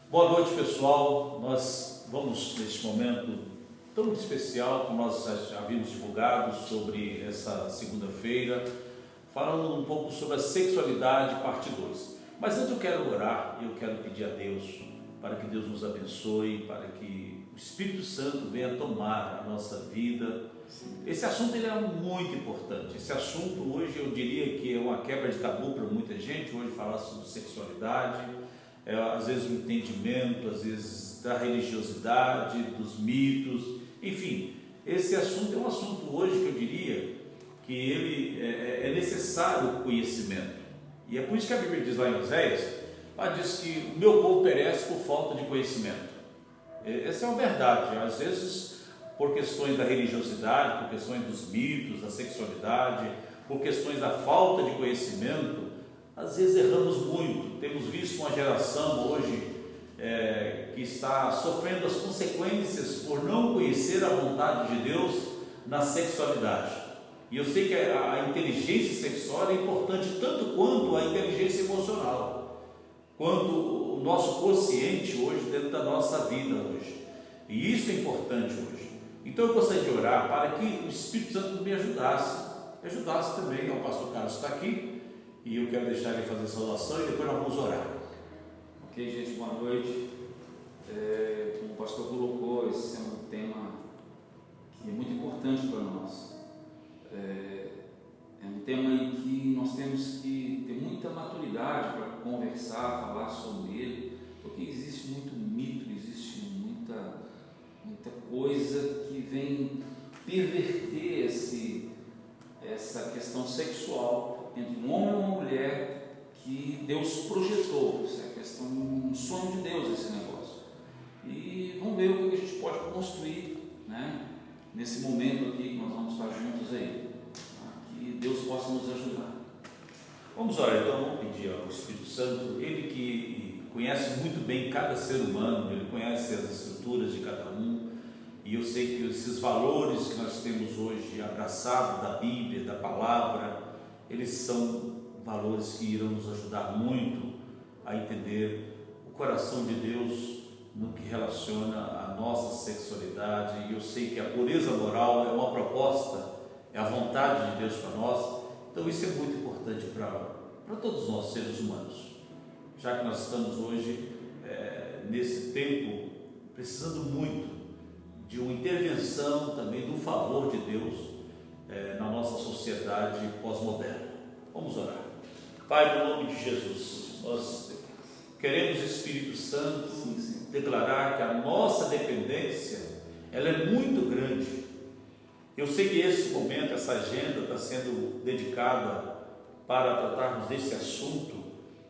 Boa noite, pessoal. Nós vamos, neste momento tão especial, como nós já havíamos divulgado sobre essa segunda-feira, falando um pouco sobre a sexualidade, parte 2. Mas antes eu quero orar e eu quero pedir a Deus para que Deus nos abençoe, para que o Espírito Santo venha tomar a nossa vida. Esse assunto ele é muito importante. Esse assunto hoje eu diria que é uma quebra de tabu para muita gente. Hoje falar sobre sexualidade, às vezes o entendimento, às vezes da religiosidade, dos mitos, enfim, esse assunto é um assunto hoje que eu diria que ele é necessário o conhecimento. E é por isso que a Bíblia diz lá em Oséias, ela diz que o meu povo perece por falta de conhecimento. Essa é uma verdade. Às vezes por questões da religiosidade, por questões dos mitos, da sexualidade, por questões da falta de conhecimento, às vezes erramos muito. Temos visto uma geração hoje que está sofrendo as consequências por não conhecer a vontade de Deus na sexualidade. E eu sei que a inteligência sexual é importante tanto quanto a inteligência emocional, quanto o nosso consciente hoje dentro da nossa vida hoje. E isso é importante hoje. Então eu gostaria de orar para que o Espírito Santo me ajudasse também. O pastor Carlos está aqui e eu quero deixar ele fazer essa oração e depois nós vamos orar. Ok, gente, boa noite. Como o pastor colocou, esse é um tema que é muito importante para nós. É um tema em que nós temos que ter muita maturidade para conversar, falar sobre ele, porque existe muito mito, existe muita coisa que vem perverter essa questão sexual entre um homem e uma mulher que Deus projetou. Isso é questão, um sonho de Deus esse negócio. E vamos ver o que a gente pode construir, né, nesse momento aqui que nós vamos estar juntos aí. Que Deus possa nos ajudar. Vamos orar então, vamos pedir ao Espírito Santo, ele que conhece muito bem cada ser humano, ele conhece as estruturas de cada um. E eu sei que esses valores que nós temos hoje abraçados da Bíblia, da palavra, eles são valores que irão nos ajudar muito a entender o coração de Deus no que relaciona à nossa sexualidade. E eu sei que a pureza moral é uma proposta, é a vontade de Deus para nós. Então isso é muito importante para todos nós seres humanos, já que nós estamos hoje nesse tempo precisando muito de uma intervenção também do favor de Deus na nossa sociedade pós-moderna. Vamos orar. Pai, no nome de Jesus, nós queremos, Espírito Santo, declarar que a nossa dependência ela é muito grande. Eu sei que esse momento, essa agenda está sendo dedicada para tratarmos desse assunto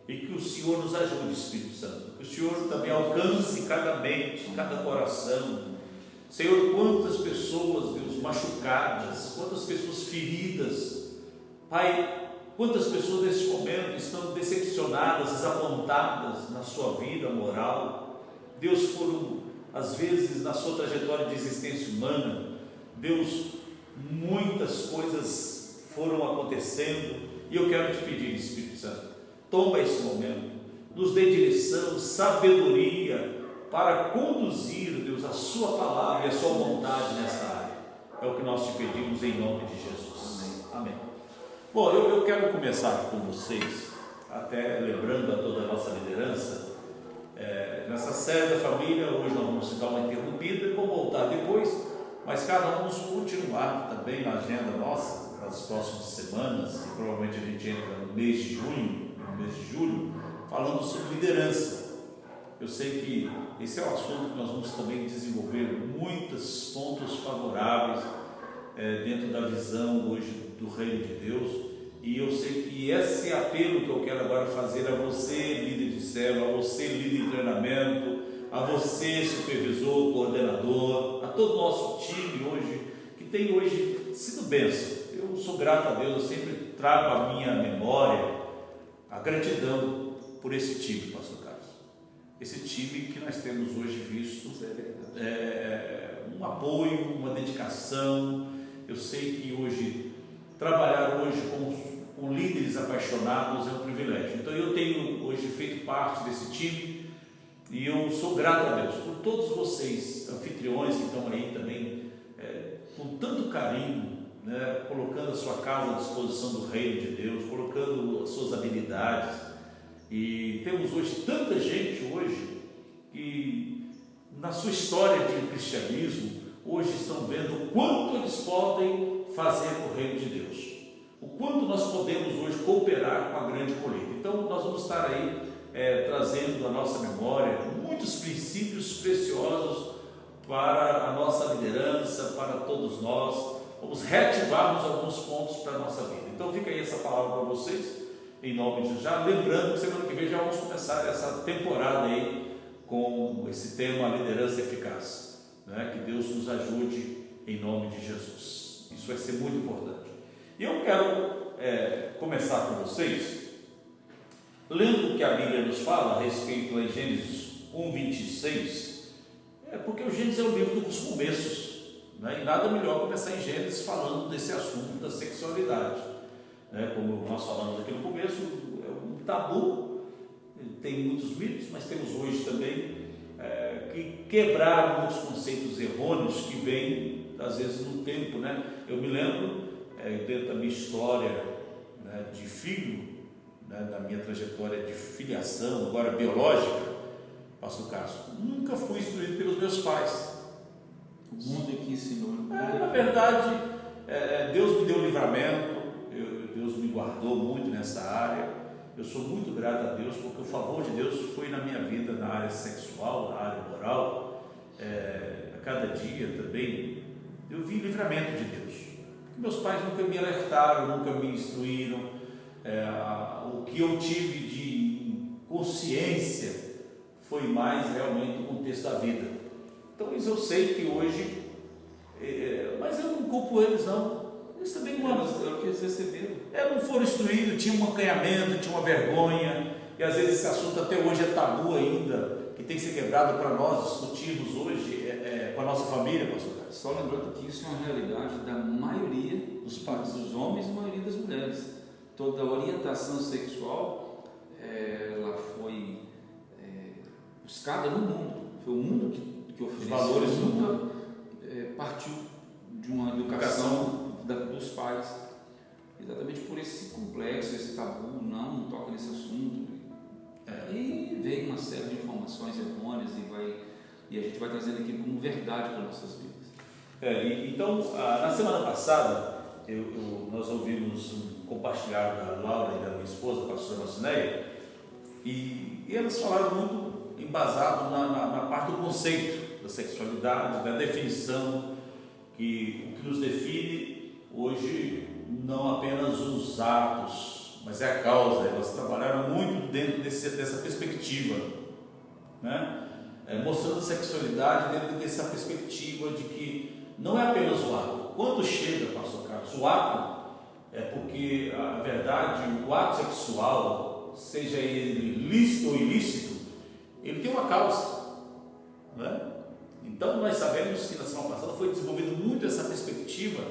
e que o Senhor nos ajude, Espírito Santo, que o Senhor também alcance cada mente, cada coração. Senhor, quantas pessoas, Deus, machucadas, quantas pessoas feridas, Pai, quantas pessoas nesse momento estão decepcionadas, desapontadas na sua vida moral, Deus, foram às vezes na sua trajetória de existência humana, Deus, muitas coisas foram acontecendo e eu quero te pedir, Espírito Santo, toma esse momento, nos dê direção, sabedoria, para conduzir, Deus, a sua palavra e a sua vontade nesta área. É o que nós te pedimos em nome de Jesus. Amém. Bom, eu quero começar com vocês, até lembrando a toda a nossa liderança, nessa série da família. Hoje nós vamos dar uma interrompida e vamos voltar depois, mas cada um vamos continuar também na agenda nossa, nas próximas semanas, e provavelmente a gente entra no mês de junho, no mês de julho, falando sobre liderança. Eu sei que esse é um assunto que nós vamos também desenvolver muitos pontos favoráveis dentro da visão hoje do Reino de Deus, e eu sei que esse apelo que eu quero agora fazer a você, líder de célula, a você, líder de treinamento, a você, supervisor, coordenador, a todo o nosso time hoje, que tem hoje sido bênção. Eu sou grato a Deus, eu sempre trago à minha memória a gratidão por esse time, pastor Carlos. Esse time que nós temos hoje visto, um apoio, uma dedicação. Eu sei que hoje, trabalhar hoje com líderes apaixonados é um privilégio. Então eu tenho hoje feito parte desse time E eu sou grato a Deus por todos vocês, anfitriões que estão aí também, com tanto carinho, né, colocando a sua casa à disposição do reino de Deus, colocando as suas habilidades. E temos hoje tanta gente hoje que na sua história de cristianismo hoje estão vendo o quanto eles podem fazer para o reino de Deus, o quanto nós podemos hoje cooperar com a grande colheita. Então nós vamos estar aí trazendo da nossa memória muitos princípios preciosos para a nossa liderança, para todos nós. Vamos reativarmos alguns pontos para a nossa vida. Então fica aí essa palavra para vocês, em nome de Jesus. Já lembrando que semana que vem já vamos começar essa temporada aí com esse tema liderança eficaz, né? Que Deus nos ajude em nome de Jesus. Isso vai ser muito importante. E eu quero começar com vocês lendo o que a Bíblia nos fala a respeito em Gênesis 1:26, porque o Gênesis é o livro dos começos, né? E nada melhor começar em Gênesis falando desse assunto da sexualidade, né? Como nós falamos aqui no começo, é um tabu, tem muitos mitos, mas temos hoje também que quebrar muitos conceitos errôneos que vêm às vezes no tempo, né? Eu me lembro dentro da minha história, né, de filho, né, da minha trajetória de filiação, agora biológica, Pastor Cássio, nunca fui instruído pelos meus pais. O mundo é que ensinou. Na verdade, Deus me deu livramento, Deus me guardou muito nessa área. Eu sou muito grato a Deus, porque o favor de Deus foi na minha vida, na área sexual, na área moral. A cada dia também eu vi livramento de Deus. Meus pais nunca me alertaram, nunca me instruíram. O que eu tive de consciência foi mais realmente o contexto da vida. Então isso eu sei que hoje, mas eu não culpo eles não. Eles também não, o que eles receberam. Não foram instruídos, tinha um acanhamento, tinha uma vergonha, e às vezes esse assunto até hoje é tabu ainda, que tem que ser quebrado para nós discutirmos hoje com a nossa família, pastor Carlos. Só lembrando que isso é uma realidade da maioria dos pais, dos homens e maioria das mulheres. Toda a orientação sexual, ela foi buscada no mundo. Foi o mundo que ofereceu. Os valores nunca partiu de uma educação dos pais. Exatamente por esse complexo, esse tabu, não toca nesse assunto. E vem uma série de informações errôneas e a gente vai trazendo aquilo como verdade para nossas vidas. Então, na semana passada, nós ouvimos um compartilhar da Laura e da minha esposa, a pastora Marcineia, e elas falaram muito embasado na parte do conceito da sexualidade, da definição, que o que nos define hoje não apenas os atos, mas é a causa. Elas trabalharam muito dentro dessa perspectiva, né? Mostrando a sexualidade dentro dessa perspectiva de que não é apenas o ato. Quando chega, pastor Carlos, o ato, porque a verdade, o ato sexual, seja ele lícito ou ilícito, ele tem uma causa, né? Então nós sabemos que na semana passada foi desenvolvida muito essa perspectiva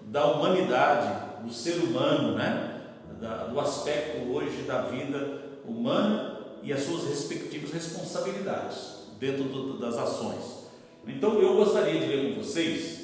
da humanidade, do ser humano, né? Do aspecto hoje da vida humana e as suas respectivas responsabilidades dentro das ações. Então eu gostaria de ler com vocês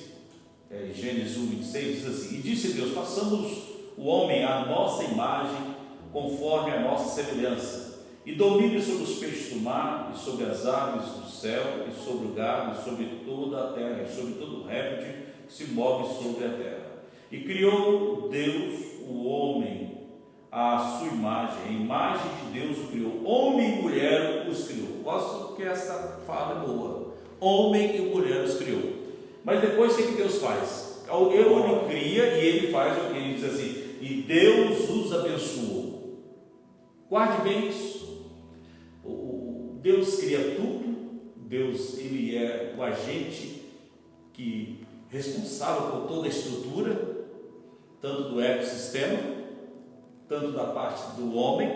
Gênesis 1:26, diz assim: e disse Deus, façamos o homem à nossa imagem, conforme a nossa semelhança, e domine sobre os peixes do mar, e sobre as aves do céu, e sobre o gado, e sobre toda a terra, e sobre todo o réptil que se move sobre a terra. E criou Deus o homem à sua imagem, a imagem de Deus o criou, homem e mulher os criou. Gosto que essa fala é boa, homem e mulher os criou. Mas depois o que Deus faz? Ele cria e ele faz o que ele diz assim: e Deus os abençoou. Guarde bem isso. Deus cria tudo. Deus, ele é o agente responsável por toda a estrutura, tanto do ecossistema, tanto da parte do homem,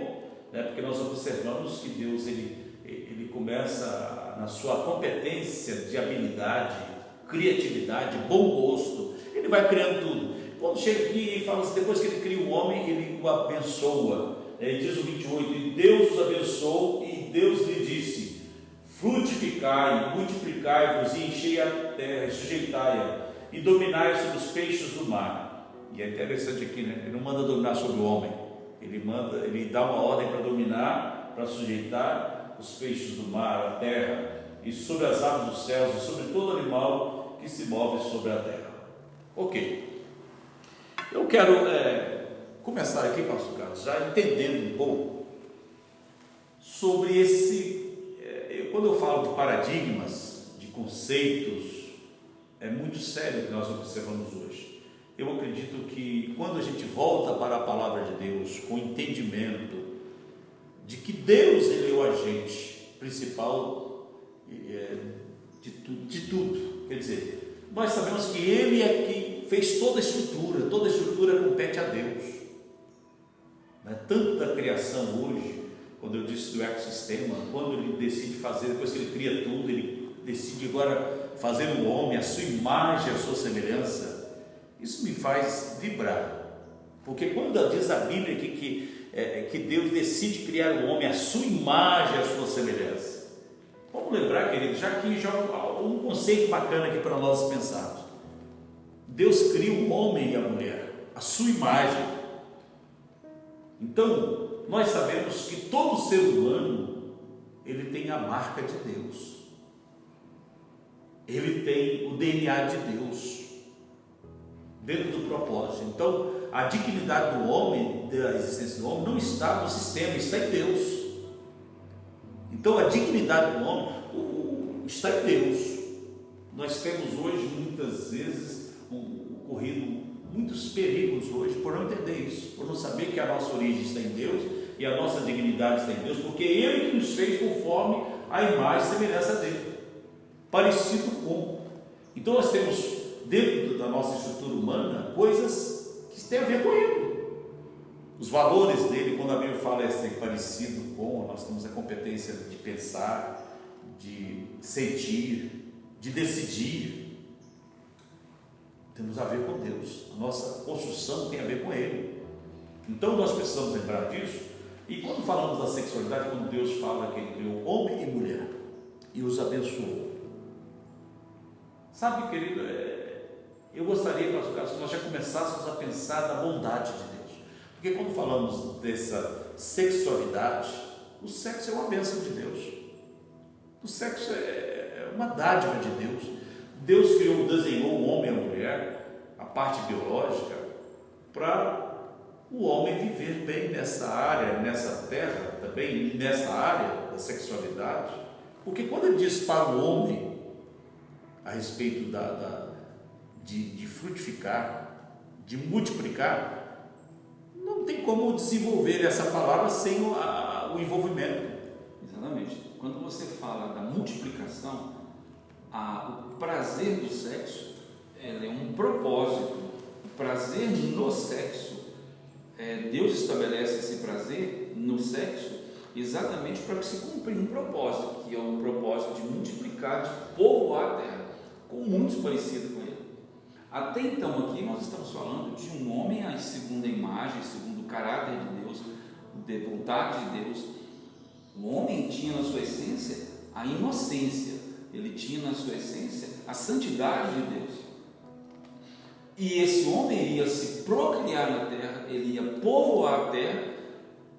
né? Porque nós observamos que Deus ele começa na sua competência de habilidade, criatividade, bom gosto, ele vai criando tudo. Quando chega aqui e fala assim, depois que ele cria o homem, ele o abençoa. Diz o 28, e Deus os abençoou, e Deus lhe disse: frutificai, multiplicai-vos e enchei a terra, e sujeitai-a, e dominai sobre os peixes do mar. E é interessante aqui, né? Ele não manda dominar sobre o homem, ele dá uma ordem para dominar, para sujeitar os peixes do mar, a terra, e sobre as aves dos céus, e sobre todo animal que se move sobre a terra. Ok. Eu quero começar aqui, pastor Carlos, já entendendo um pouco sobre quando eu falo de paradigmas, de conceitos, é muito sério o que nós observamos hoje. Eu acredito que quando a gente volta para a palavra de Deus com entendimento de que Deus ele é o agente principal de tudo, quer dizer, nós sabemos que Ele é quem fez toda a estrutura compete a Deus, né? Tanto da criação hoje, quando eu disse do ecossistema, quando Ele decide fazer, depois que Ele cria tudo, Ele decide agora fazer o homem, a sua imagem, a sua semelhança. Isso me faz vibrar, porque quando diz a Bíblia que Deus decide criar o homem, a sua imagem, a sua semelhança, vamos lembrar, querido, já um conceito bacana aqui para nós pensarmos. Deus cria o homem e a mulher, a sua imagem. Então, nós sabemos que todo ser humano, ele tem a marca de Deus, ele tem o DNA de Deus dentro do propósito. Então, a dignidade do homem, da existência do homem, não está no sistema, está em Deus. Então, a dignidade do homem está em Deus. Nós temos hoje, muitas vezes, ocorrido muitos perigos hoje, por não entender isso, por não saber que a nossa origem está em Deus e a nossa dignidade está em Deus, porque Ele que nos fez conforme a imagem e semelhança dele, parecido com. Então, nós temos dentro da nossa estrutura humana coisas que têm a ver com Ele. Os valores dele, quando a Bíblia fala ser parecido com, nós temos a competência de pensar, de sentir, de decidir. Temos a ver com Deus. A nossa construção tem a ver com Ele. Então nós precisamos lembrar disso. E quando falamos da sexualidade, quando Deus fala que Ele criou homem e mulher e os abençoou, sabe, querido, eu gostaria que nós já começássemos a pensar na bondade de Deus. Porque quando falamos dessa sexualidade, o sexo é uma bênção de Deus. O sexo é uma dádiva de Deus. Deus desenhou o homem e a mulher, a parte biológica, para o homem viver bem nessa área, nessa terra também, nessa área da sexualidade. Porque quando ele diz para o homem a respeito de frutificar, de multiplicar, não tem como desenvolver essa palavra sem o envolvimento. Exatamente. Quando você fala da multiplicação, o prazer do sexo é um propósito. O prazer no sexo, Deus estabelece esse prazer no sexo exatamente para que se cumpra um propósito, que é o propósito de multiplicar, de povoar a terra, com muitos parecidos com ele. Até então aqui nós estamos falando de um homem segundo a imagem, segundo o caráter de Deus, de vontade de Deus. O homem tinha na sua essência a inocência, ele tinha na sua essência a santidade de Deus. E esse homem ia se procriar na terra, ele ia povoar a terra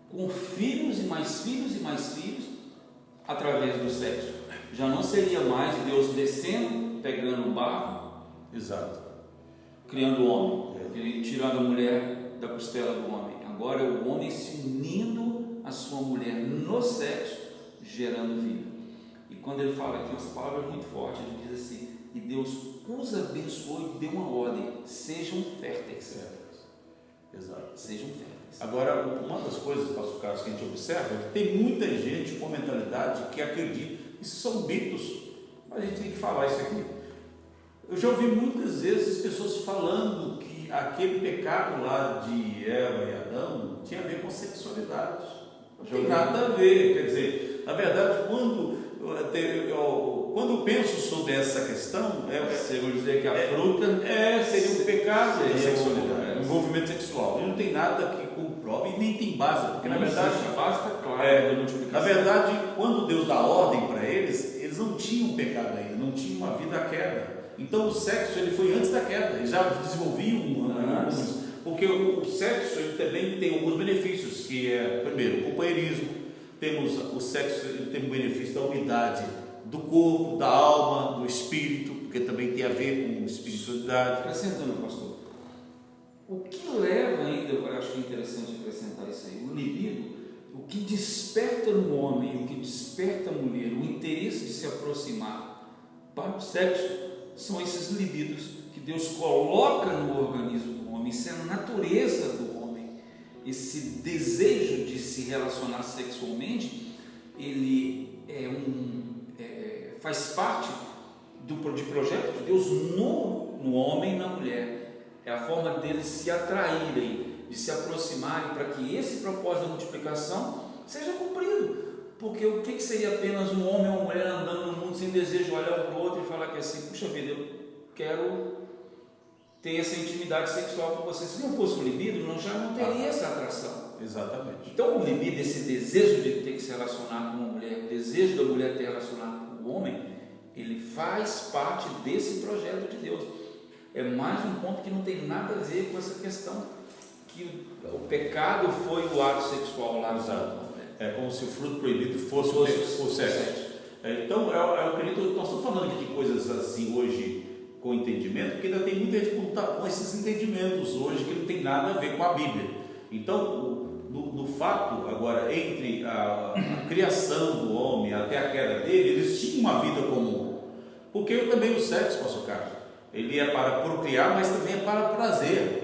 com filhos e mais filhos e mais filhos através do sexo. Já não seria mais Deus descendo, pegando o barro, exato, criando o homem, tirando a mulher da costela do homem. Agora é o homem se unindo à sua mulher no sexo, gerando vida. E quando ele fala aqui, essa palavra é muito forte, ele diz assim: e Deus os abençoou e deu uma ordem: sejam férteis. Exato. Sejam férteis. Agora, uma das coisas, pastor Carlos, que a gente observa é que tem muita gente com mentalidade que acredita, isso são mitos, mas a gente tem que falar isso aqui. Eu já ouvi muitas vezes pessoas falando que aquele pecado lá de Eva e Adão tinha a ver com sexualidade. Não tem nada a ver. Quer dizer, na verdade, quando eu penso sobre essa questão, você vai dizer que a fruta seria um pecado da sexualidade, envolvimento sexual. sexual. E não tem nada que comprove e nem tem base, porque na verdade basta claro da multiplicação. Na verdade, quando Deus dá ordem para eles, eles não tinham pecado ainda, não tinham uma vida à queda. Então o sexo ele foi antes da queda, eles já desenvolviam porque o sexo ele também tem alguns benefícios, que é, primeiro, o companheirismo, temos o sexo, ele tem o benefício da unidade do corpo, da alma, do espírito, porque também tem a ver com espiritualidade. Acrescentando, pastor, o que leva ainda, eu acho que é interessante acrescentar isso aí, o libido, o que desperta no homem, o que desperta a mulher, o interesse de se aproximar para o sexo, são esses libidos que Deus coloca no organismo do homem, isso é a natureza do homem, esse desejo de se relacionar sexualmente, ele faz parte de projeto de Deus no homem e na mulher, é a forma deles se atraírem, de se aproximarem, para que esse propósito da multiplicação seja cumprido. Porque o que seria apenas um homem ou uma mulher andando no mundo sem desejo de olhar um para o outro e falar que assim, puxa vida, eu quero ter essa intimidade sexual com você. Se não fosse o libido, já não teria essa atração. Exatamente. Então o libido, esse desejo de ter que se relacionar com uma mulher, o desejo da mulher ter relacionado com o homem, ele faz parte desse projeto de Deus. É mais um ponto que não tem nada a ver com essa questão que o pecado foi o ato sexual lá. Exato. É como se o fruto proibido fosse o sexo. Então, eu acredito que nós estamos falando aqui de coisas assim hoje com entendimento, porque ainda tem muita gente com esses entendimentos hoje que não tem nada a ver com a Bíblia. Então, no fato, agora, entre a criação do homem até a queda dele, eles tinham uma vida comum. Porque também o sexo, pastor Carlos, ele é para procriar, mas também é para prazer.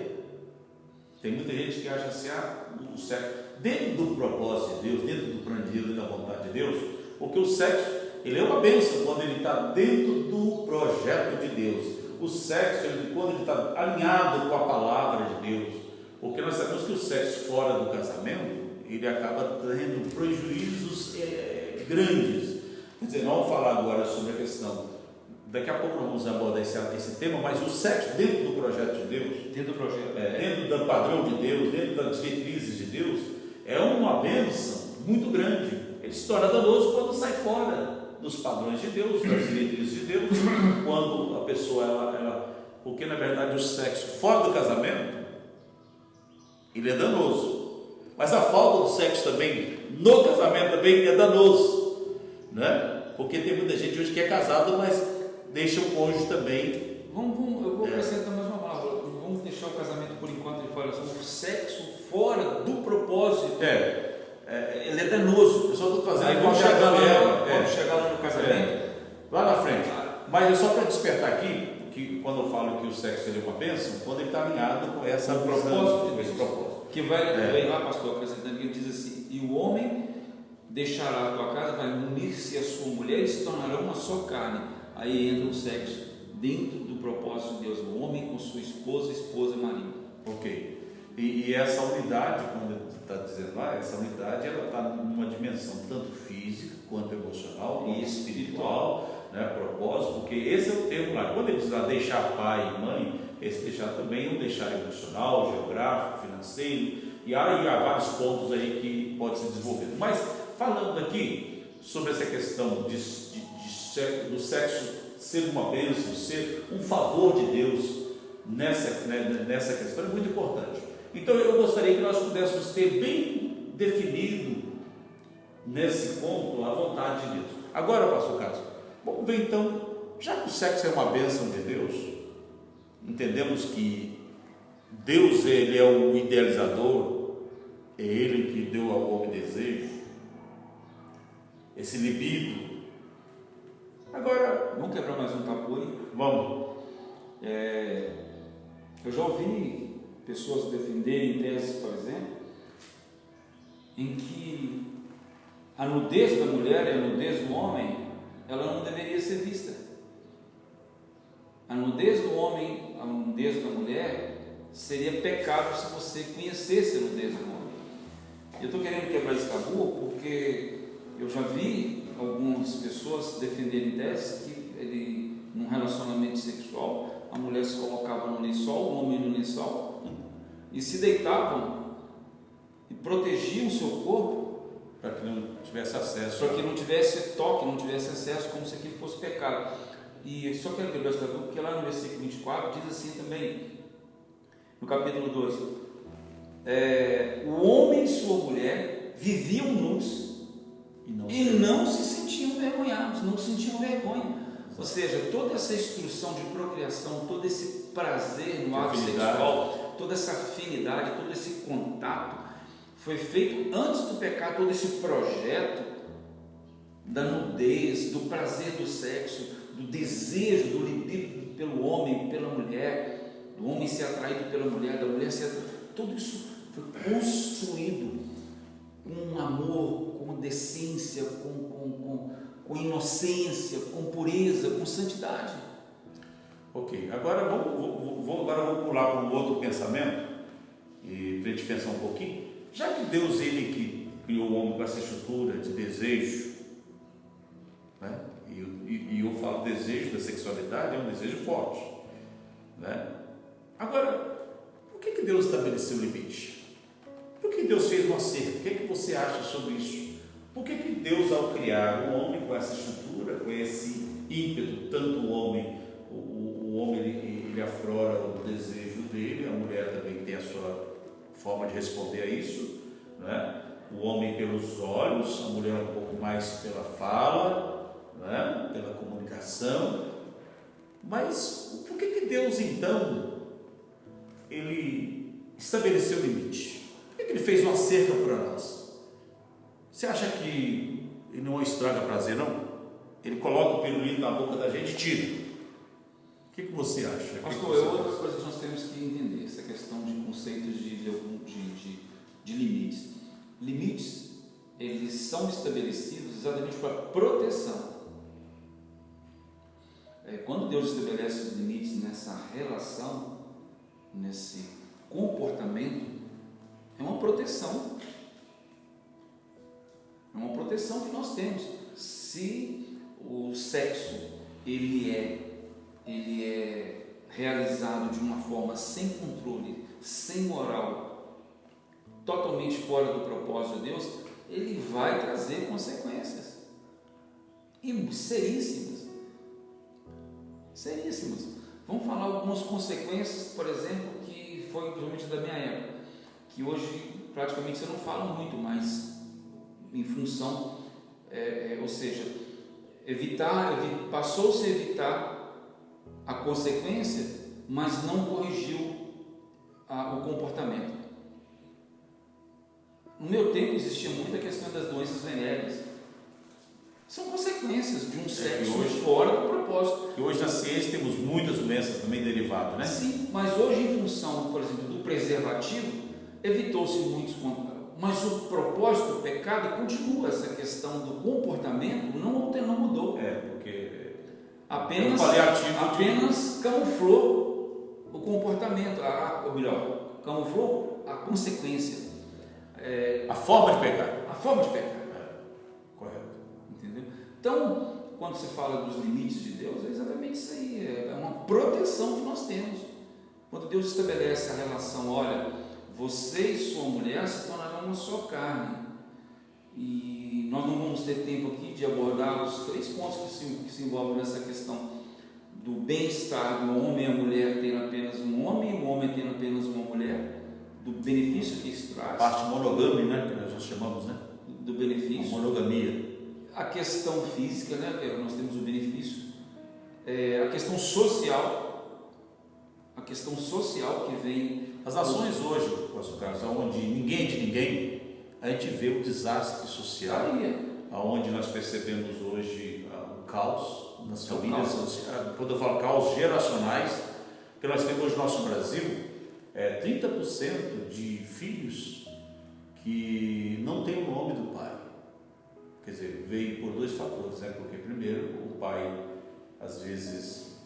Tem muita gente que acha assim, o sexo, dentro do propósito de Deus, dentro do plano de Deus e da vontade de Deus, porque o sexo, ele é uma bênção quando ele está dentro do projeto de Deus. O sexo, quando ele está alinhado com a palavra de Deus, porque nós sabemos que o sexo fora do casamento, ele acaba tendo prejuízos grandes. Quer dizer, não vamos falar agora sobre a questão, daqui a pouco nós vamos abordar esse tema, mas o sexo dentro do projeto de Deus, dentro do padrão de Deus, dentro das diretrizes de Deus, é uma bênção muito grande. Ele se torna danoso quando sai fora dos padrões de Deus, das diretrizes de Deus, quando a pessoa, porque na verdade o sexo fora do casamento, ele é danoso, mas a falta do sexo também, no casamento também é danoso, né? Porque tem muita gente hoje que é casado, mas deixa o cônjuge também. Eu vou acrescentar mais uma palavra, vamos deixar o casamento por enquanto de fora, o sexo fora do propósito, ele é danoso. Eu só estou trazendo. Aí vamos chegar lá no casamento, lá na frente. Mas é só para despertar aqui, que quando eu falo que o sexo é uma bênção, quando ele está alinhado com esse propósito. Que vai lá, pastor, acrescentando, que ele diz assim: e o homem deixará a tua casa, vai unir-se à sua mulher e se tornarão uma só carne. Aí entra o sexo dentro do propósito de Deus, o homem com sua esposa, esposa e marido. Ok. E essa unidade, quando ele está dizendo lá, essa unidade ela está numa dimensão tanto física quanto emocional e espiritual, né, propósito, porque esse é o termo lá. Quando ele diz lá deixar pai e mãe, esse deixar também é um deixar emocional, geográfico, financeiro, e aí há vários pontos aí que pode ser desenvolvido. Mas falando aqui sobre essa questão do sexo ser uma bênção, ser um favor de Deus nessa questão é muito importante. Então eu gostaria que nós pudéssemos ter bem definido nesse ponto a vontade de Deus. Agora, pastor Carlos, vamos ver então, já que o sexo é uma bênção de Deus, entendemos que Deus ele é o idealizador, é Ele que deu ao homem desejo, esse libido. Agora, vamos quebrar mais um tabu aí? Vamos. Eu já ouvi pessoas defenderem teses, por exemplo, em que a nudez da mulher e a nudez do homem, ela não deveria ser vista. A nudez do homem, a nudez da mulher, seria pecado se você conhecesse a nudez do homem. Eu estou querendo quebrar esse tabu porque eu já vi algumas pessoas defenderem teses que num relacionamento sexual, a mulher se colocava no lençol, o homem no lençol, e se deitavam e protegiam o seu corpo para que não tivesse acesso. Para que não tivesse toque, não tivesse acesso, como se aquilo fosse pecado. E só quero lembrar essa dúvida, porque lá no versículo 24 diz assim também, no capítulo 2: o homem e sua mulher viviam nus e não se sentiam envergonhados, não sentiam vergonha. Ou seja, toda essa instrução de procriação, todo esse prazer no ato sexual, toda essa afinidade, todo esse contato, foi feito antes do pecado. Todo esse projeto da nudez, do prazer do sexo, do desejo, do libido pelo homem, pela mulher, do homem ser atraído pela mulher, da mulher ser atraída, tudo isso foi construído com amor, com decência, com inocência, com pureza, com santidade. Ok, agora vamos pular para um outro pensamento, e para a gente pensar um pouquinho. Já que Deus, Ele que criou o homem com essa estrutura de desejo, né? E eu falo desejo da sexualidade, é um desejo forte, né? Agora, por que Deus estabeleceu o limite? Por que Deus fez uma cerca? O que você acha sobre isso? Por que Deus, ao criar o homem com essa estrutura, com esse ímpeto, tanto o homem ele aflora o desejo dele, a mulher também tem a sua forma de responder a isso, né? O homem pelos olhos, a mulher um pouco mais pela fala, né? Pela comunicação. Mas por que Deus então ele estabeleceu o limite? Por que ele fez uma cerca para nós? Você acha que ele não estraga prazer, não? Ele coloca o pirulito na boca da gente e tira. O que você acha? Pastor, é outra coisa que nós temos que entender, essa questão de conceitos de limites. Limites, eles são estabelecidos exatamente para proteção. Quando Deus estabelece os limites nessa relação, nesse comportamento, é uma proteção. É uma proteção que nós temos. Se o sexo ele é realizado de uma forma sem controle, sem moral, totalmente fora do propósito de Deus, ele vai trazer consequências seríssimas. Vamos falar algumas consequências, por exemplo, que foi principalmente da minha época, que hoje praticamente você não fala muito mais, em função, ou seja, passou-se a evitar a consequência, mas não corrigiu o comportamento. No meu tempo existia muita questão das doenças venéreas. São consequências de um sexo fora do propósito. E hoje na ciência temos muitas doenças também derivadas, né? Sim, mas hoje em função, por exemplo, do preservativo, evitou-se muitos contatos. Mas o propósito do pecado continua, essa questão do comportamento não mudou. Porque apenas camuflou o comportamento, ou melhor, camuflou a consequência. A forma de pecar. Correto. Entendeu? Então, quando se fala dos limites de Deus, é exatamente isso aí, é uma proteção que nós temos. Quando Deus estabelece a relação, olha, você e sua mulher se tornarão uma só carne. E nós não vamos ter tempo aqui de abordar os 3 pontos que se envolvem nessa questão do bem-estar do homem e a mulher tendo apenas um homem e o homem tendo apenas uma mulher, do benefício que isso traz. Parte monogâmica, né? Que nós chamamos, né? Do benefício. A monogamia. A questão física, né? Nós temos o benefício. A questão social. A questão social que vem. As nações hoje, Pastor Carlos, onde ninguém de ninguém, a gente vê o desastre social, onde nós percebemos hoje o caos nas famílias. Quando eu falo caos geracionais, que nós temos hoje no nosso Brasil, 30% de filhos que não tem o nome do pai. Quer dizer, veio por 2 fatores, né? Porque primeiro o pai às vezes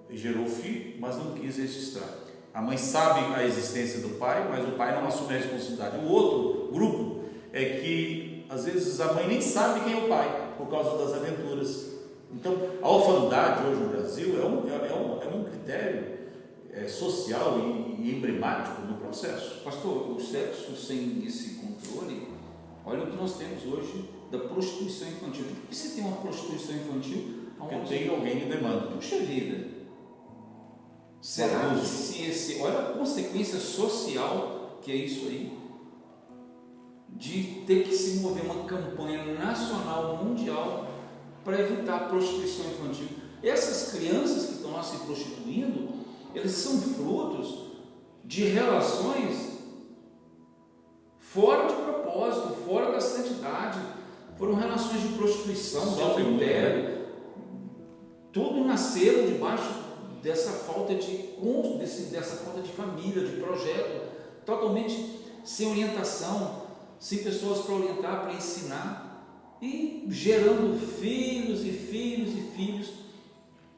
gerou filho, mas não quis registrar. A mãe sabe a existência do pai, mas o pai não assume a responsabilidade. O outro grupo é que às vezes a mãe nem sabe quem é o pai, por causa das aventuras. Então, a orfandade hoje no Brasil é um critério social e emblemático no processo. Pastor, o sexo sem esse controle, Olha o que nós temos hoje da prostituição infantil. Por que você tem uma prostituição infantil? Porque tem alguém em demanda. Puxa vida! Será que se olha a consequência social que é isso aí? De ter que se mover uma campanha nacional, mundial, para evitar a prostituição infantil. Essas crianças que estão lá se prostituindo, eles são frutos de relações fora de propósito, fora da santidade. Foram relações de prostituição, de adultério. Tudo nasceram debaixo dessa falta de família, de projeto, totalmente sem orientação, sem pessoas para orientar, para ensinar, e gerando filhos e filhos e filhos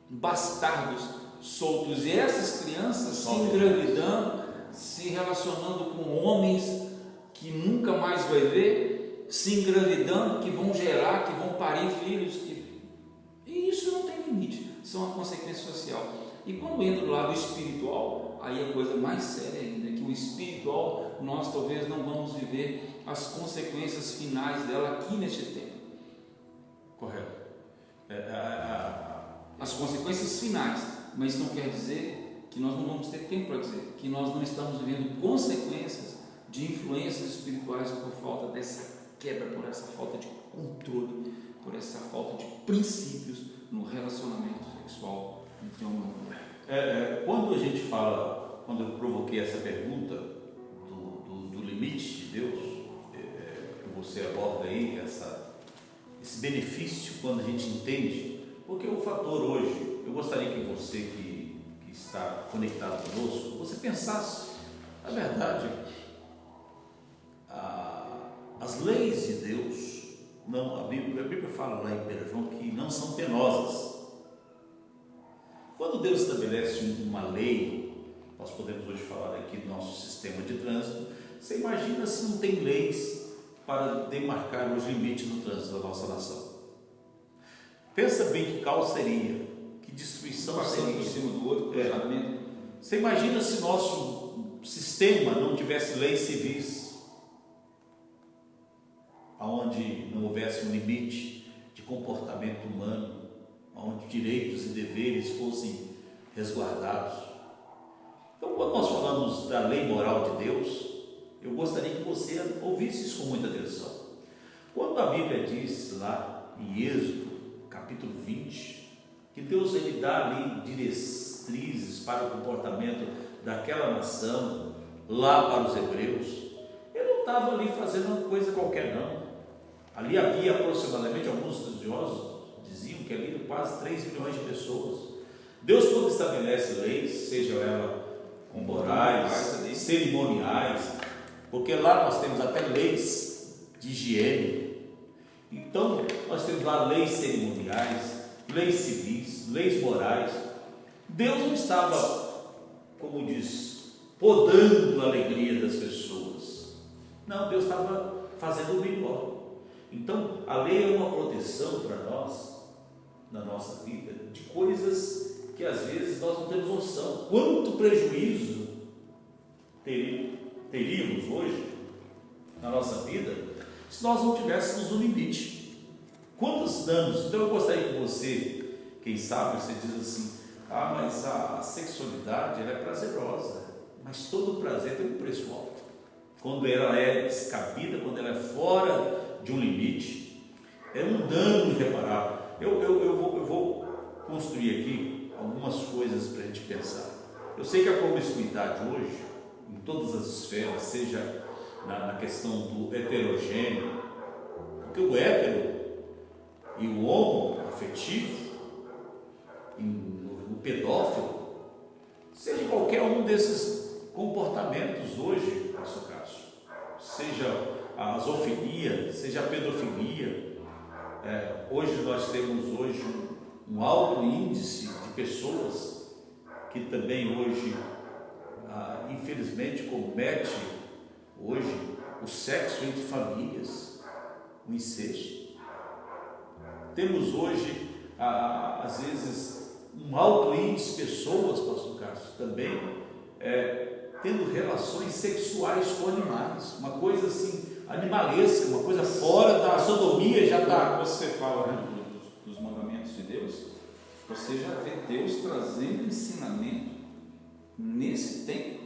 bastardos soltos. E essas crianças se engravidando, se relacionando com homens que nunca mais vai ver, se engravidando, que vão gerar, que vão parir filhos, e isso não tem limite, isso é uma consequência social. E quando entra do lado espiritual, aí a coisa mais séria ainda, que o espiritual nós talvez não vamos viver as consequências finais dela aqui neste tempo. Correto. As consequências finais, mas isso não quer dizer que nós não vamos ter tempo para dizer, que nós não estamos vivendo consequências de influências espirituais por falta dessa quebra, por essa falta de controle, por essa falta de princípios no relacionamento sexual entre homem e mulher. Quando a gente fala, quando eu provoquei essa pergunta do limite de Deus, que você aborda aí, esse benefício quando a gente entende, porque o fator hoje, eu gostaria que você que está conectado conosco, você pensasse, na verdade, as leis de Deus, não, a Bíblia fala lá em 1 João que não são penosas. Quando Deus estabelece uma lei, nós podemos hoje falar aqui do nosso sistema de trânsito, você imagina se não tem leis para demarcar os limites do trânsito da nossa nação. Pensa bem que caos seria, que destruição passando seria. por cima do outro, cruzamento. Você imagina se nosso sistema não tivesse leis civis, onde não houvesse um limite de comportamento humano, onde direitos e deveres fossem resguardados. Então, quando nós falamos da lei moral de Deus, eu gostaria que você ouvisse isso com muita atenção. Quando a Bíblia diz lá em Êxodo, capítulo 20, que Deus ele dá ali diretrizes para o comportamento daquela nação, lá para os hebreus, ele não estava ali fazendo uma coisa qualquer não. Ali havia aproximadamente, alguns estudiosos diziam que ali quase 3 milhões de pessoas. Deus, quando estabelece leis, seja ela com morais, cerimoniais, porque lá nós temos até leis de higiene. Então, nós temos lá leis cerimoniais, leis civis, leis morais. Deus não estava, como diz, podando a alegria das pessoas. Não, Deus estava fazendo o melhor. Então, a lei é uma proteção para nós, na nossa vida, de coisas que às vezes nós não temos noção. Quanto prejuízo teríamos hoje na nossa vida se nós não tivéssemos um limite? Quantos danos? Então eu gostaria que você, quem sabe, você diz assim, mas a sexualidade ela é prazerosa, mas todo prazer tem um preço alto. Quando ela é descabida, quando ela é fora de um limite, é um dano irreparável. Eu vou construir aqui algumas coisas para a gente pensar. Eu sei que a promiscuidade hoje, em todas as esferas, seja na questão do heterogêneo, porque o hétero e o homo afetivo, o pedófilo, seja qualquer um desses comportamentos hoje, no nosso caso, seja a zoofilia, seja a pedofilia, hoje nós temos um alto índice de pessoas que também hoje, infelizmente, comete hoje o sexo entre famílias, o incesto. Temos hoje, às vezes, um alto índice de pessoas, pastor Cássio, também tendo relações sexuais com animais, uma coisa assim animalesca, uma coisa fora da sodomia, já está. Quando você fala, né, dos mandamentos de Deus, você já vê Deus trazendo ensinamento nesse tempo,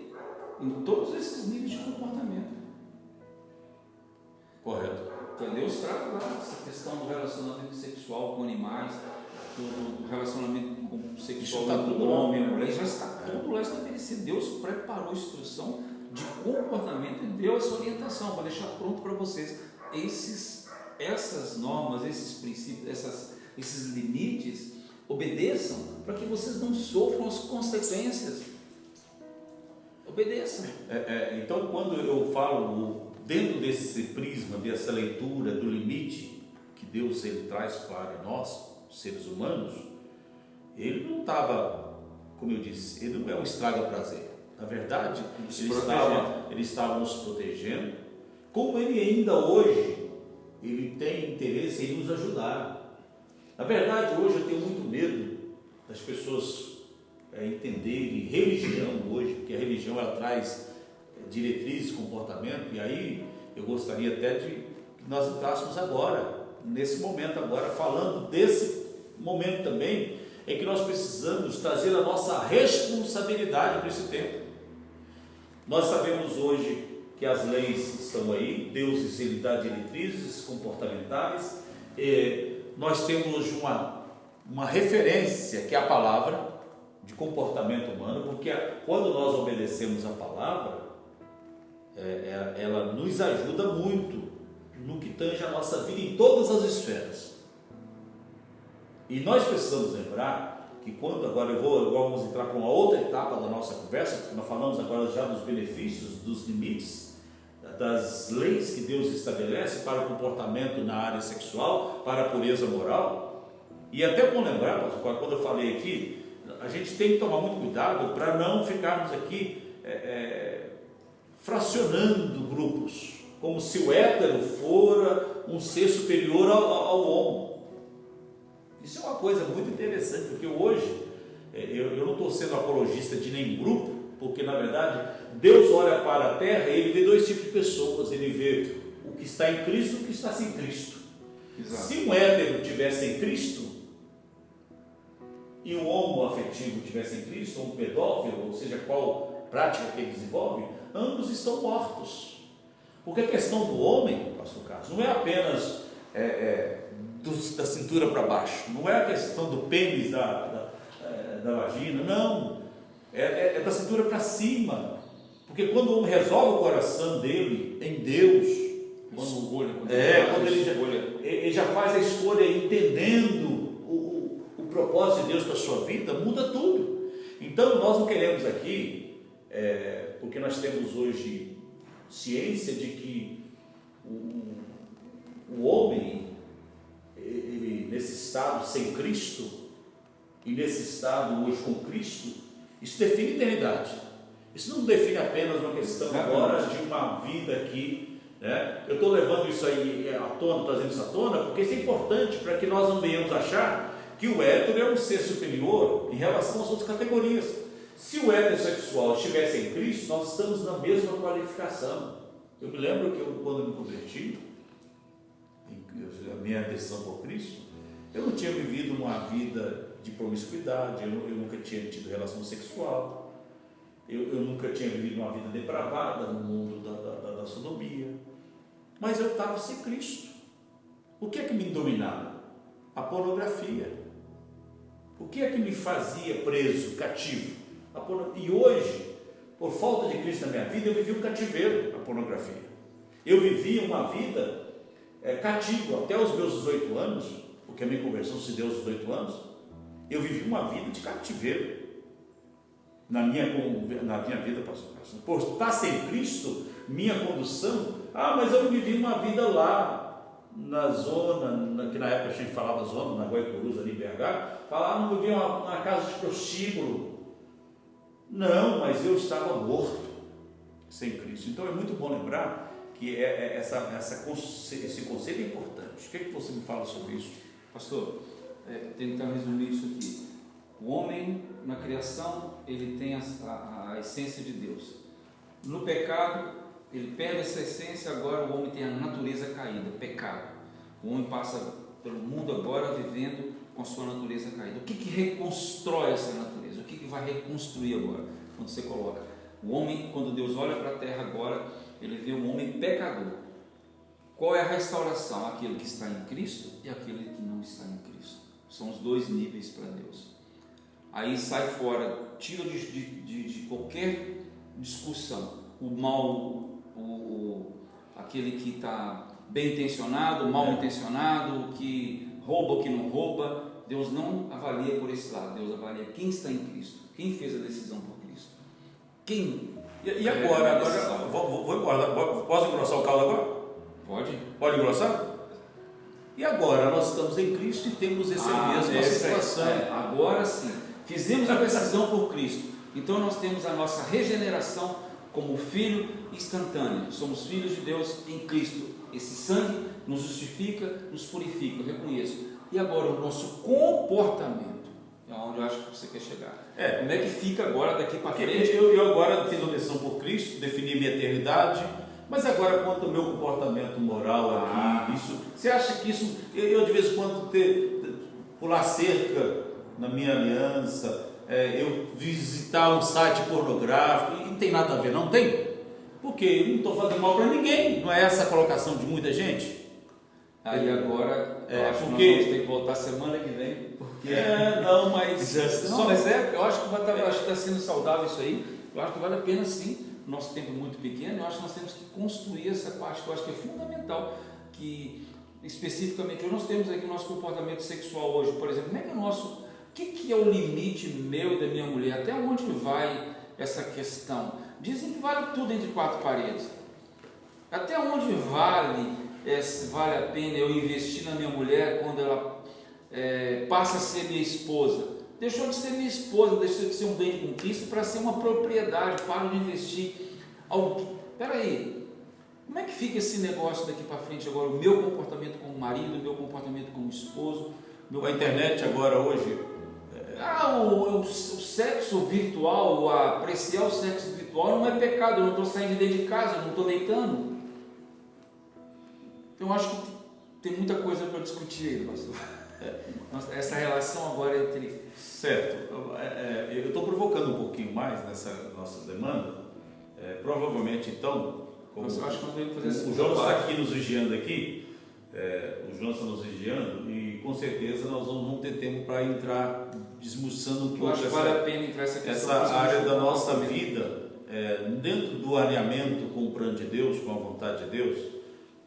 em todos esses níveis de comportamento. Correto. Então Deus traz lá essa questão do relacionamento sexual com animais, do relacionamento sexual entre o homem e a mulher, já está tudo lá estabelecido. Deus preparou a instrução de comportamento e deu essa orientação para deixar pronto para vocês essas normas, esses princípios, esses limites. Obedeçam para que vocês não sofram as consequências. Obedeçam. Então, quando eu falo dentro desse prisma, dessa leitura do limite que Deus ele traz para nós, seres humanos, ele não estava, como eu disse, ele não é um estraga-prazer. Na verdade, ele estava nos protegendo, como ele ainda hoje, ele tem interesse em nos ajudar. Na verdade, hoje eu tenho muito medo das pessoas entenderem religião hoje, porque a religião ela traz diretrizes, comportamento, e aí eu gostaria até de que nós entrássemos agora, nesse momento agora, falando desse momento também, em que nós precisamos trazer a nossa responsabilidade para esse tempo. Nós sabemos hoje que as leis estão aí, Deus ele dá diretrizes comportamentais, nós temos hoje uma referência que é a palavra de comportamento humano, porque quando nós obedecemos a palavra, ela nos ajuda muito no que tange a nossa vida em todas as esferas. E nós precisamos lembrar que quando agora vamos entrar para uma outra etapa da nossa conversa, porque nós falamos agora já dos benefícios, dos limites, das leis que Deus estabelece para o comportamento na área sexual, para a pureza moral. E até bom lembrar, pastor, quando eu falei aqui, a gente tem que tomar muito cuidado para não ficarmos aqui fracionando grupos, como se o hétero fora um ser superior ao homo. Isso é uma coisa muito interessante, porque hoje eu não estou sendo apologista de nenhum grupo, porque na verdade Deus olha para a terra e ele vê dois tipos de pessoas. Ele vê o que está em Cristo e o que está sem Cristo. Exato. Se um hétero tivesse em Cristo e um homoafetivo tivesse em Cristo, ou um pedófilo, ou seja, qual prática que ele desenvolve, ambos estão mortos. Porque a questão do homem, pastor Carlos, não é apenas da cintura para baixo, não é a questão do pênis da vagina, não, é da cintura para cima. Porque quando o homem resolve o coração dele em Deus, quando ele já faz a escolha entendendo o propósito de Deus para a sua vida, muda tudo. Então nós não queremos aqui, porque nós temos hoje ciência de que o homem, ele, nesse estado sem Cristo e nesse estado hoje com Cristo, isso define eternidade. Isso não define apenas uma questão agora de uma vida aqui, né? Eu estou levando isso aí à tona, trazendo isso à tona, porque isso é importante para que nós não venhamos achar que o hétero é um ser superior em relação às outras categorias. Se o heterossexual estivesse em Cristo, nós estamos na mesma qualificação. Eu me lembro que quando eu me converti, a minha decisão por Cristo, eu não tinha vivido uma vida de promiscuidade, eu nunca tinha tido relação sexual, eu nunca tinha vivido uma vida depravada no mundo da sodomia, mas eu estava sem Cristo. O que é que me dominava? A pornografia. O que é que me fazia preso, cativo? E hoje, por falta de Cristo na minha vida, eu vivi um cativeiro na pornografia. Eu vivi uma vida cativo até os meus 18 anos, porque a minha conversão se deu aos 18 anos. Eu vivi uma vida de cativeiro na minha vida, pastor Carlos. Por estar sem Cristo, minha condução, mas eu vivi uma vida lá na zona, que na época a gente falava zona, na Guaicurus, ali em BH, falava, não vivia uma casa de prostíbulo. Não, mas eu estava morto sem Cristo. Então é muito bom lembrar que esse conceito é importante. O que é que você me fala sobre isso? Pastor, tentar resumir isso aqui. O homem, na criação, ele tem a essência de Deus. No pecado, ele perde essa essência, agora o homem tem a natureza caída, pecado. O homem passa pelo mundo agora vivendo com a sua natureza caída. O que reconstrói essa natureza? O que vai reconstruir agora? Quando você coloca o homem, quando Deus olha para a terra agora, ele vê um homem pecador. Qual é a restauração? Aquele que está em Cristo e aquele que não está em Cristo. São os dois níveis para Deus. Aí sai fora, tira de qualquer discussão o mal, aquele que está bem intencionado, mal intencionado, que rouba ou que não rouba. Deus não avalia por esse lado, Deus avalia quem está em Cristo, quem fez a decisão por Cristo. Quem? E agora vou embora, posso engrossar o caldo agora? Pode engrossar? E agora nós estamos em Cristo e temos essa mesma situação. Agora sim, fizemos a decisão por Cristo, então nós temos a nossa regeneração como filho instantâneo. Somos filhos de Deus em Cristo. Esse sangue nos justifica, nos purifica, eu reconheço. E agora o nosso comportamento é onde eu acho que você quer chegar. Como é que fica agora daqui para frente? Eu agora fiz uma decisão por Cristo, defini minha eternidade. Mas agora, quanto ao meu comportamento moral aqui, você acha que isso, eu de vez em quando pular cerca na minha aliança, eu visitar um site pornográfico, e não tem nada a ver, não tem? Porque eu não estou fazendo mal para ninguém, não é essa a colocação de muita gente? Aí agora, eu acho que nós vamos ter que voltar semana que vem, porque... eu acho que está sendo saudável isso aí, eu acho que vale a pena sim. Nosso tempo é muito pequeno, eu acho que nós temos que construir essa parte que eu acho que é fundamental, que especificamente nós temos aqui o nosso comportamento sexual hoje, por exemplo, como é que o que é o limite meu e da minha mulher, até onde vai essa questão? Dizem que vale tudo entre quatro paredes, até onde vale a pena eu investir na minha mulher quando ela passa a ser minha esposa? Deixou de ser minha esposa, deixou de ser um bem de conquista para ser uma propriedade, paro de investir. Espera aí, como é que fica esse negócio daqui para frente agora? O meu comportamento como marido, o meu comportamento como esposo. A internet agora, hoje... o sexo virtual, apreciar o sexo virtual não é pecado, eu não estou saindo de dentro de casa, eu não estou deitando. Eu acho que tem muita coisa para discutir aí, pastor. Essa relação agora entre... Certo, eu estou provocando um pouquinho mais nessa nossa demanda, provavelmente então, como eu acho que nós devemos fazer o Jonas está aqui nos vigiando aqui, o Jonas está nos vigiando e com certeza nós vamos ter tempo para entrar desmuçando um pouco eu acho que vale a pena entrar essa área da nossa vida, dentro do alinhamento com o plano de Deus, com a vontade de Deus,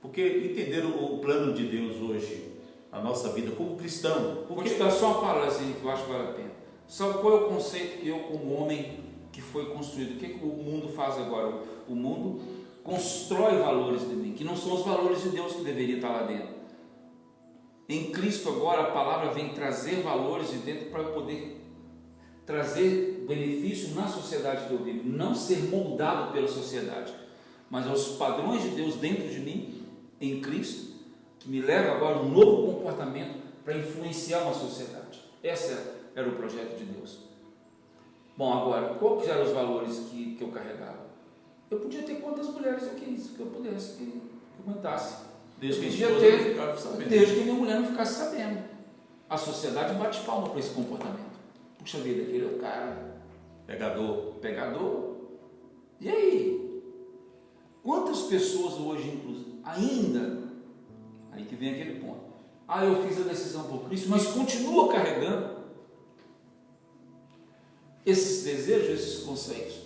porque entender o plano de Deus hoje, a nossa vida como cristão. Vou te dar só uma palavra assim, que eu acho que vale a pena. Sabe qual é o conceito que eu, como homem que foi construído, o que o mundo faz agora? O mundo constrói valores de mim, que não são os valores de Deus que deveria estar lá dentro. Em Cristo agora a palavra vem trazer valores de dentro para eu poder trazer benefício na sociedade que eu vivo, não ser moldado pela sociedade, mas aos padrões de Deus dentro de mim, em Cristo, que me leva agora a um novo comportamento para influenciar uma sociedade. Esse era o projeto de Deus. Bom, agora, quais eram os valores que eu carregava? Eu podia ter quantas mulheres eu quisesse, que eu pudesse, que eu aguentasse. Desde que minha mulher não ficasse sabendo. A sociedade bate palma para esse comportamento. Puxa vida, aquele é o cara pegador. E aí? Quantas pessoas hoje, inclusive, ainda... Aí que vem aquele ponto. Eu fiz a decisão por Cristo, mas continua carregando esses desejos, esses conceitos.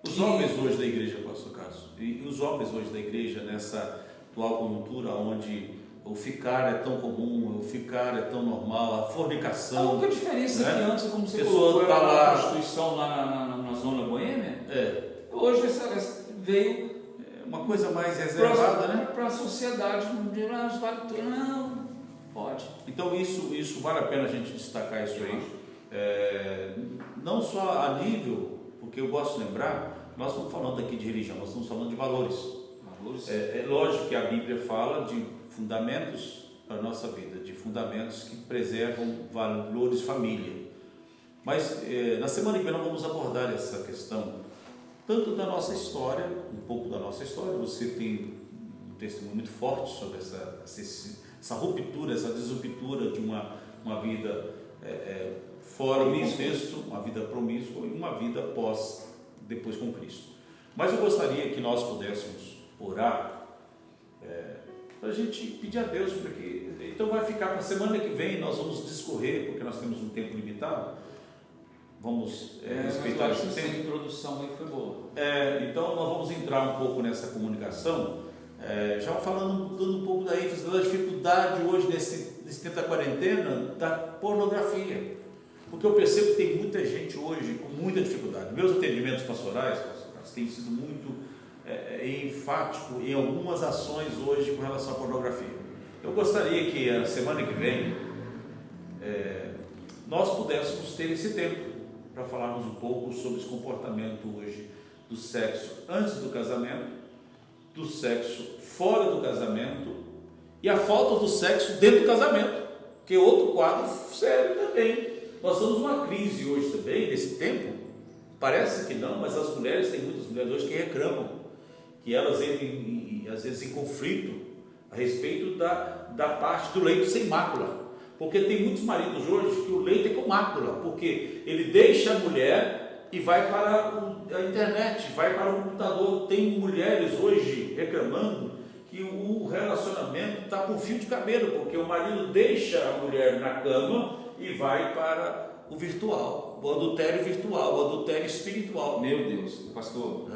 Os jovens hoje da igreja, pastor Carlos, e os jovens hoje da igreja, nessa atual conjuntura, onde o ficar é tão comum, o ficar é tão normal, a fornicação... A única diferença é que antes, como você colocou, era a prostituição lá na zona boêmia, hoje essa veio... uma coisa mais reservada, né? Para a sociedade, não pode. Então isso vale a pena a gente destacar isso aí. Não só a nível, porque eu gosto de lembrar, nós estamos falando aqui de religião, nós estamos falando de valores. É lógico que a Bíblia fala de fundamentos para a nossa vida, de fundamentos que preservam valores família. Mas na semana que vem nós vamos abordar essa questão tanto da nossa história, um pouco da nossa história. Você tem um testemunho muito forte sobre essa ruptura, essa desruptura de uma vida fora do contexto, uma vida promíscua e uma vida depois com Cristo. Mas eu gostaria que nós pudéssemos orar para a gente pedir a Deus, porque então vai ficar para a semana que vem, nós vamos discorrer, porque nós temos um tempo limitado, vamos respeitar esse tempo. A introdução aí foi boa. Então nós vamos entrar um pouco nessa comunicação, já dando um pouco da ênfase da dificuldade hoje nesse tempo da quarentena, da pornografia, porque eu percebo que tem muita gente hoje com muita dificuldade. Meus atendimentos pastorais têm sido muito enfático em algumas ações hoje com relação à pornografia. Eu gostaria que a semana que vem nós pudéssemos ter esse tempo para falarmos um pouco sobre esse comportamento hoje do sexo antes do casamento, do sexo fora do casamento e a falta do sexo dentro do casamento, que é outro quadro sério também. Nós estamos numa crise hoje também, nesse tempo, parece que não, mas as mulheres, tem muitas mulheres hoje que reclamam, que elas entram às vezes em conflito a respeito da parte do leito sem mácula, porque tem muitos maridos hoje que o leito é com mácula, porque ele deixa a mulher e vai para a internet, vai para o computador. Tem mulheres hoje reclamando que o relacionamento está com fio de cabelo, porque o marido deixa a mulher na cama e vai para o virtual, o adultério virtual, o adultério espiritual. Meu Deus, pastor,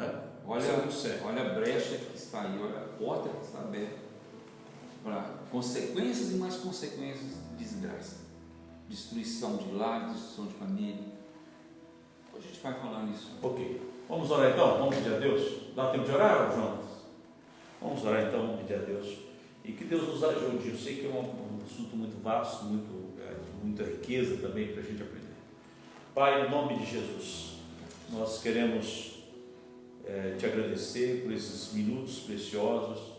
olha a brecha que está aí, olha a porta que está aberta para consequências e mais consequências de desgraça, destruição de lar, destruição de família. Hoje a gente vai falar nisso. Ok, vamos orar então, vamos pedir a Deus. Dá tempo de orar, Jonas? Vamos orar então, vamos pedir a Deus e que Deus nos ajude. Eu sei que é um assunto muito vasto, muita riqueza também para a gente aprender. Pai, em nome de Jesus, nós queremos te agradecer por esses minutos preciosos.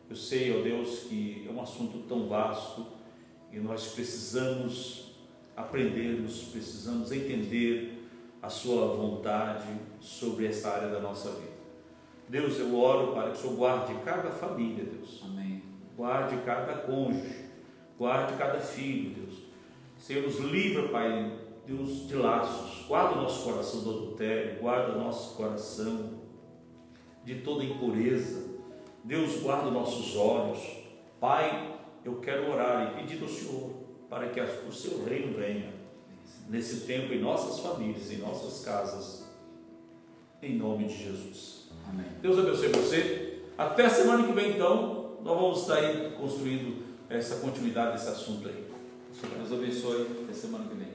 Eu sei, ó Deus, que é um assunto tão vasto e nós precisamos aprendermos, precisamos entender a sua vontade sobre essa área da nossa vida. Deus, eu oro para que o Senhor guarde cada família, Deus. Amém. Guarde cada cônjuge, guarde cada filho, Deus. Senhor, nos livra, Pai, Deus, de laços. Guarda o nosso coração do adultério, guarda o nosso coração de toda impureza. Deus, guarda os nossos olhos. Pai, eu quero orar e pedir ao Senhor para que o seu reino venha nesse tempo em nossas famílias, em nossas casas, em nome de Jesus. Amém. Deus abençoe você. Até a semana que vem, então, nós vamos estar aí construindo essa continuidade desse assunto aí. Deus abençoe. Até semana que vem.